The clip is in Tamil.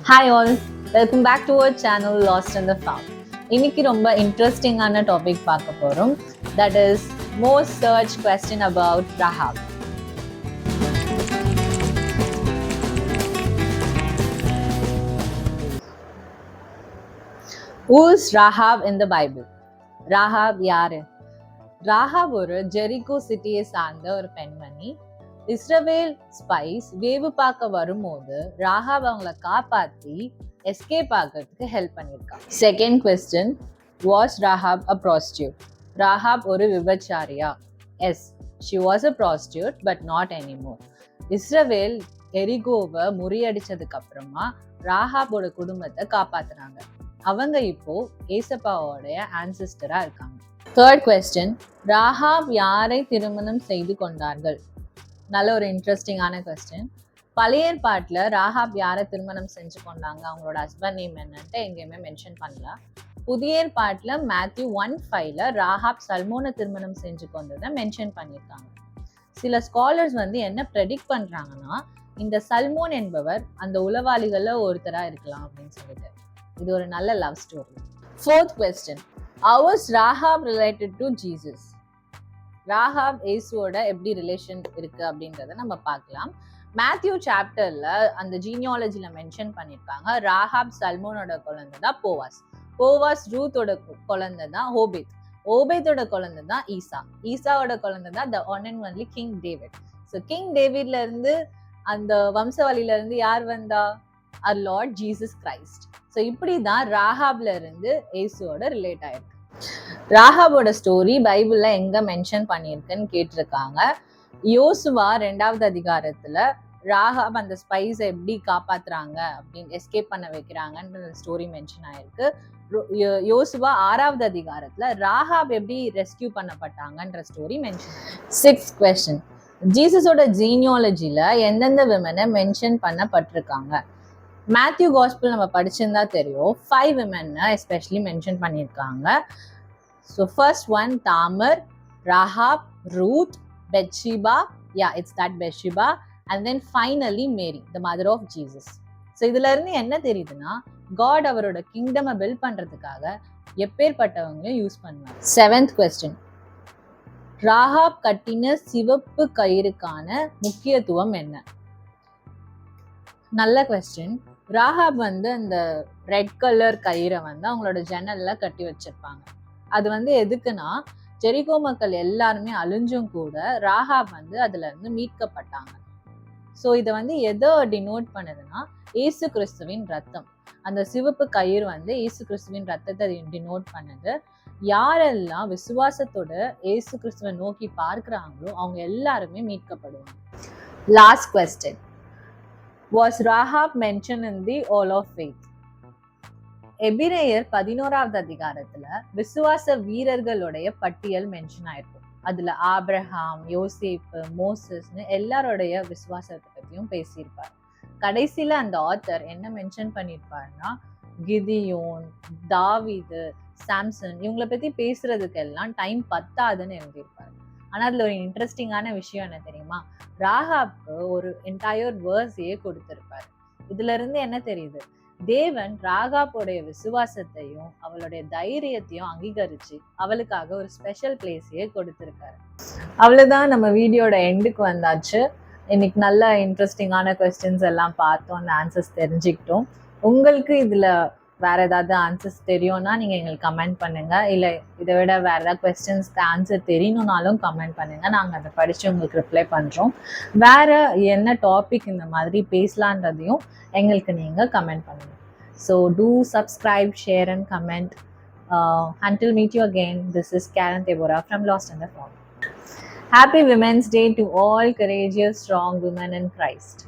Hi all, welcome back to our channel Lost in the Found. இன்னைக்கு ரொம்ப இன்ட்ரெஸ்டிங்கான டாபிக் பார்க்க போறோம். That is most searched question about Rahab. Who is Rahab in the Bible? Rahab யாரு? ராஹாப் ஒரு ஜெரிகோ சிட்டியை சார்ந்த ஒரு பெண்மணி. இஸ்ரவேல் ஸ்பைஸ் வேவு பார்க்க வரும்போது ராஹாப் அவங்கள காப்பாத்தி எஸ்கேப் ஆகிறதுக்கு ஹெல்ப் பண்ணியிருக்காங்க. Second question, was Rahab a prostitute? Rahab ஒரு விபச்சாரியா? Yes, she was a prostitute but not anymore. இஸ்ரவேல் எரிகோவை முறியடிச்சதுக்கு அப்புறமா ராஹாபோட குடும்பத்தை காப்பாத்துனாங்க. அவங்க இப்போ ஏசப்பாவோடைய ஆன்சிஸ்டரா இருக்காங்க. தேர்ட் கொஸ்டின், ராஹாப் யாரை திருமணம் செய்து கொண்டார்கள்? நல்ல ஒரு இன்ட்ரெஸ்டிங்கான கொஸ்டின். பழைய ஏற்பாட்டில் ராஹாப் யாரை திருமணம் செஞ்சு கொண்டாங்க, அவங்களோட ஹஸ்பண்ட் நேம் என்னன்ட்டு எங்கேயுமே மென்ஷன் பண்ணல. புதிய ஏற்பாட்டில் மேத்யூ 1:5 ராஹாப் சல்மோனை திருமணம் செஞ்சு கொண்டதை மென்ஷன் பண்ணியிருக்காங்க. சில ஸ்காலர்ஸ் என்ன ப்ரெடிக்ட் பண்றாங்கன்னா, இந்த சல்மோன் என்பவர் அந்த உளவாளிகள்ல ஒருத்தரா இருக்கலாம் அப்படின்னு சொல்லிட்டு. இது ஒரு நல்ல love story. Fourth question, how was Rahab related to Jesus? Rahab இயேசுவோட எப்படி ரிலேஷன் இருக்கு அப்படின்றத நம்ம பார்க்கலாம். மேத்யூ சாப்டர்ல அந்த ஜீனியாலஜில மென்ஷன் பண்ணியிருக்காங்க, ராஹாப் சல்மோனோட குழந்தை தான் போவாஸ், போவாஸ் ரூத்தோட குழந்தை தான் ஓபேத், ஓபேத்தோட குழந்தை தான் ஈசா, ஈசாவோட குழந்தை தான் the one and only king David. So king டேவிட்ல இருந்து அந்த வம்சவழியில இருந்து யார் வந்தா? அவர் லார்ட் ஜீசஸ் கிரைஸ்ட். ஸோ இப்படிதான் ராஹாப்ல இருந்து இயேசுவோட ரிலேட் ஆயிருக்கு. ராஹாபோட ஸ்டோரி பைபிள்ல எங்க மென்ஷன் பண்ணியிருக்குன்னு கேட்டிருக்காங்க. யோசுவா 2வது அதிகாரத்துல ராஹாப் அந்த ஸ்பைஸை எப்படி காப்பாத்துறாங்க அப்படின்னு எஸ்கேப் பண்ண வைக்கிறாங்கன்ற ஸ்டோரி மென்ஷன் ஆயிருக்கு. யோசுவா 6வது அதிகாரத்துல ராஹாப் எப்படி ரெஸ்கியூ பண்ணப்பட்டாங்கன்ற ஸ்டோரி மென்ஷன். சிக்ஸ்த் கொஸ்டின், ஜீசஸோட ஜீனியாலஜில எந்தெந்த விமனை மென்ஷன் பண்ணப்பட்டிருக்காங்க? மேத்யூ காஸ்பிள் நம்ம படிச்சிருந்தா தெரியும், 5 விமனை எஸ்பெஷலி மென்ஷன் பண்ணியிருக்காங்க. So first one Tamar, Rahab, Ruth, Bathsheba, it's that Bathsheba, and then finally Mary, the mother of Jesus. So இதுல இருந்து என்ன தெரியுதுன்னா, காட் அவரோட கிங்டமை பில்ட் பண்றதுக்காக எப்பேற்பட்டவங்களையும் யூஸ் பண்ணுவாங்க. செவன்த் கொஸ்டின், ராஹாப் கட்டின சிவப்பு கயிறுக்கான முக்கியத்துவம் என்ன? நல்ல கொஸ்டின். ராஹாப் அந்த ரெட் கலர் கயிறை அவங்களோட ஜன்னல்ல கட்டி வச்சிருப்பாங்க. அது எதுக்குன்னா, ஜெரிகோ மக்கள் எல்லாருமே அழிஞ்சும் கூட ராஹாப் அதுல இருந்து மீட்கப்பட்டாங்க. ஸோ இதை எதோ டினோட் பண்ணுதுன்னா, ஏசு கிறிஸ்துவின் ரத்தம். அந்த சிவப்பு கயிறு ஏசு கிறிஸ்துவின் ரத்தத்தை டினோட் பண்ணுது. யாரெல்லாம் விசுவாசத்தோட ஏசு கிறிஸ்துவை நோக்கி பார்க்கிறாங்களோ அவங்க எல்லாருமே மீட்கப்படுவாங்க. Last question, was Rahab mentioned in the Hall of Faith? எபிரேயர் 11வது அதிகாரத்துல விசுவாச வீரர்களுடைய பட்டியல் மென்ஷன் ஆயிருக்கும். அதுல ஆபிரகாம், யோசேப்பு, மோசஸ்னு எல்லாரோடைய விசுவாசத்தை பத்தியும் பேசியிருப்பார். கடைசியில அந்த ஆத்தர் என்ன மென்ஷன் பண்ணியிருப்பாருன்னா, கிதியோன், தாவீது, சாம்சன் இவங்களை பத்தி பேசுறதுக்கு எல்லாம் டைம் பத்தாதுன்னு எழுதியிருப்பாரு. ஆனா அதுல ஒரு இன்ட்ரெஸ்டிங்கான விஷயம் என்ன தெரியுமா? ராஹாப்க்கு ஒரு என்டையர் வேர்ஸையே கொடுத்திருப்பாரு. இதுல இருந்து என்ன தெரியுது? தேவன் ராகாப்போடைய விசுவாசத்தையும் அவளுடைய தைரியத்தையும் அங்கீகரிச்சு அவளுக்காக ஒரு ஸ்பெஷல் பிளேஸையே கொடுத்திருக்காரு. அவ்வளவுதான், நம்ம வீடியோட எண்டுக்கு வந்தாச்சு. இன்னைக்கு நல்ல இன்ட்ரெஸ்டிங்கான கொஸ்டின்ஸ் எல்லாம் பார்த்தோம், அந்த ஆன்சர்ஸ் தெரிஞ்சுக்கிட்டோம். உங்களுக்கு இதுல வேற ஏதாவது ஆன்சர்ஸ் தெரியும்னா நீங்க எங்களுக்கு கமெண்ட் பண்ணுங்க. இல்ல இதை விட வேற ஏதாவது கொஸ்டின்ஸ்க்கு ஆன்சர் தெரியணும்னாலும் கமெண்ட் பண்ணுங்க, நாங்க அதை படிச்சு உங்களுக்கு ரிப்ளை பண்றோம். வேற என்ன டாபிக் இந்த மாதிரி பேசலான்றதையும் எங்களுக்கு நீங்க கமெண்ட் பண்ணுங்க. So two subscribe, share and comment. Until meet you again, this is Karen Tebora from Lost in the Found. Happy Women's Day to all courageous, strong women in Christ.